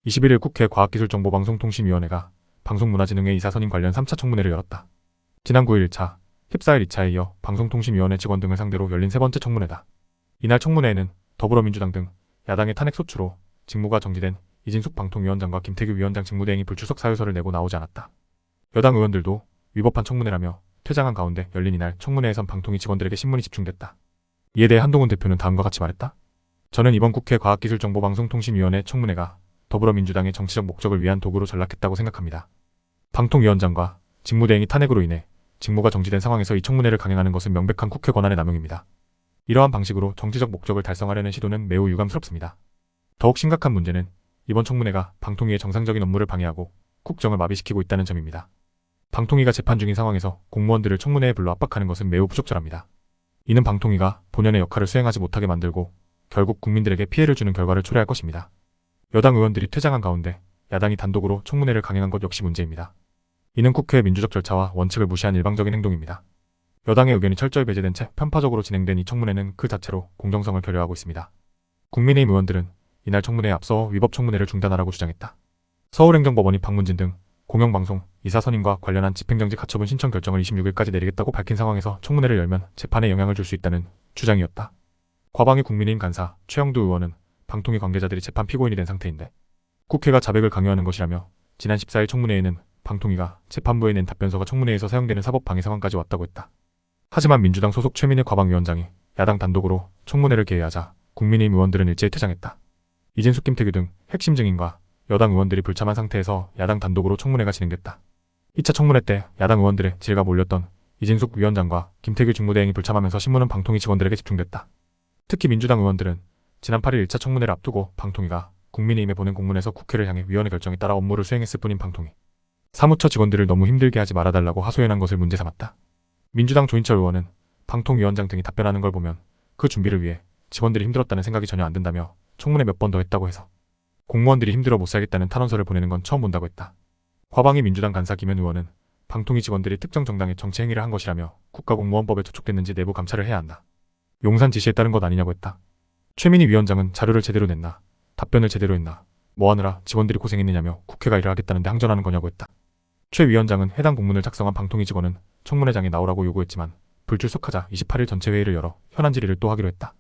21일 국회 과학기술정보방송통신위원회가 방송문화진흥회 이사 선임 관련 3차 청문회를 열었다. 지난 9일 1차, 14일 2차에 이어 방송통신위원회 직원 등을 상대로 열린 세 번째 청문회다. 이날 청문회에는 더불어민주당 등 야당의 탄핵 소추로 직무가 정지된 이진숙 방통위원장과 김태규 위원장 직무대행이 불출석 사유서를 내고 나오지 않았다. 여당 의원들도 위법한 청문회라며 퇴장한 가운데 열린 이날 청문회에선 방통위 직원들에게 신문이 집중됐다. 이에 대해 한동훈 대표는 다음과 같이 말했다. 저는 이번 국회 과학기술정보방송통신위원회 청문회가 더불어민주당의 정치적 목적을 위한 도구로 전락했다고 생각합니다. 방통위원장과 직무대행이 탄핵으로 인해 직무가 정지된 상황에서 이 청문회를 강행하는 것은 명백한 국회 권한의 남용입니다. 이러한 방식으로 정치적 목적을 달성하려는 시도는 매우 유감스럽습니다. 더욱 심각한 문제는 이번 청문회가 방통위의 정상적인 업무를 방해하고 국정을 마비시키고 있다는 점입니다. 방통위가 재판 중인 상황에서 공무원들을 청문회에 불러 압박하는 것은 매우 부적절합니다. 이는 방통위가 본연의 역할을 수행하지 못하게 만들고 결국 국민들에게 피해를 주는 결과를 초래할 것입니다. 여당 의원들이 퇴장한 가운데 야당이 단독으로 청문회를 강행한 것 역시 문제입니다. 이는 국회의 민주적 절차와 원칙을 무시한 일방적인 행동입니다. 여당의 의견이 철저히 배제된 채 편파적으로 진행된 이 청문회는 그 자체로 공정성을 결여하고 있습니다. 국민의힘 의원들은 이날 청문회에 앞서 위법 청문회를 중단하라고 주장했다. 서울행정법원이 박문진 등 공영방송 이사 선임과 관련한 집행정지 가처분 신청 결정을 26일까지 내리겠다고 밝힌 상황에서 청문회를 열면 재판에 영향을 줄 수 있다는 주장이었다. 과방위 국민의힘 간사 최영두 의원은 방통위 관계자들이 재판 피고인이 된 상태인데 국회가 자백을 강요하는 것이라며 지난 14일 청문회에는 방통위가 재판부에 낸 답변서가 청문회에서 사용되는 사법 방해 상황까지 왔다고 했다. 하지만 민주당 소속 최민희 과방위원장이 야당 단독으로 청문회를 개의하자 국민의힘 의원들은 일제히 퇴장했다. 이진숙 김태규 등 핵심 증인과 여당 의원들이 불참한 상태에서 야당 단독으로 청문회가 진행됐다. 2차 청문회 때 야당 의원들의 질가 몰렸던 이진숙 위원장과 김태규 직무대행이 불참하면서 신문은 방통위 직원들에게 집중됐다. 특히 민주당 의원들은 지난 8일 1차 청문회를 앞두고 방통위가 국민의힘에 보낸 공문에서 국회를 향해 위원회 결정에 따라 업무를 수행했을 뿐인 방통위 사무처 직원들을 너무 힘들게 하지 말아달라고 하소연한 것을 문제 삼았다. 민주당 조인철 의원은 방통위원장 등이 답변하는 걸 보면 그 준비를 위해 직원들이 힘들었다는 생각이 전혀 안 든다며 청문회 몇 번 더 했다고 해서 공무원들이 힘들어 못 살겠다는 탄원서를 보내는 건 처음 본다고 했다. 과방위 민주당 간사 김현 의원은 방통위 직원들이 특정 정당의 정치 행위를 한 것이라며 국가공무원법에 저촉됐는지 내부 감찰을 해야 한다. 용산 지시에 따른 것 아니냐고 했다. 최민희 위원장은 자료를 제대로 냈나, 답변을 제대로 했나, 뭐 하느라 직원들이 고생했느냐며 국회가 일을 하겠다는데 항전하는 거냐고 했다. 최 위원장은 해당 공문을 작성한 방통위 직원은 청문회장에 나오라고 요구했지만 불출석하자 28일 전체 회의를 열어 현안 질의를 또 하기로 했다.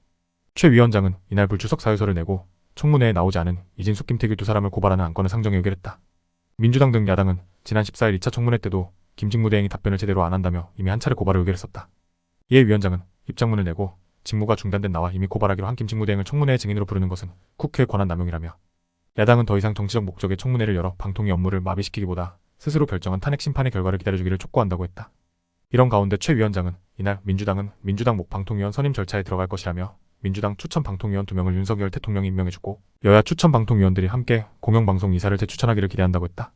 최 위원장은 이날 불출석 사유서를 내고 청문회에 나오지 않은 이진숙 김태규 두 사람을 고발하는 안건을 상정해 의결했다. 민주당 등 야당은 지난 14일 2차 청문회 때도 김 직무대행이 답변을 제대로 안 한다며 이미 한 차례 고발을 의결했었다. 이에 위원장은 입장문을 내고 직무가 중단된 나와 이미 고발하기로 한 김 직무대행을 청문회의 증인으로 부르는 것은 국회의 권한 남용이라며 야당은 더 이상 정치적 목적의 청문회를 열어 방통위 업무를 마비시키기보다 스스로 결정한 탄핵 심판의 결과를 기다려주기를 촉구한다고 했다. 이런 가운데 최 위원장은 이날 민주당은 민주당 목 방통위원 선임 절차에 들어갈 것이라며 민주당 추천 방통위원 2명을 윤석열 대통령이 임명해주고 여야 추천 방통위원들이 함께 공영방송 이사를 재추천하기를 기대한다고 했다.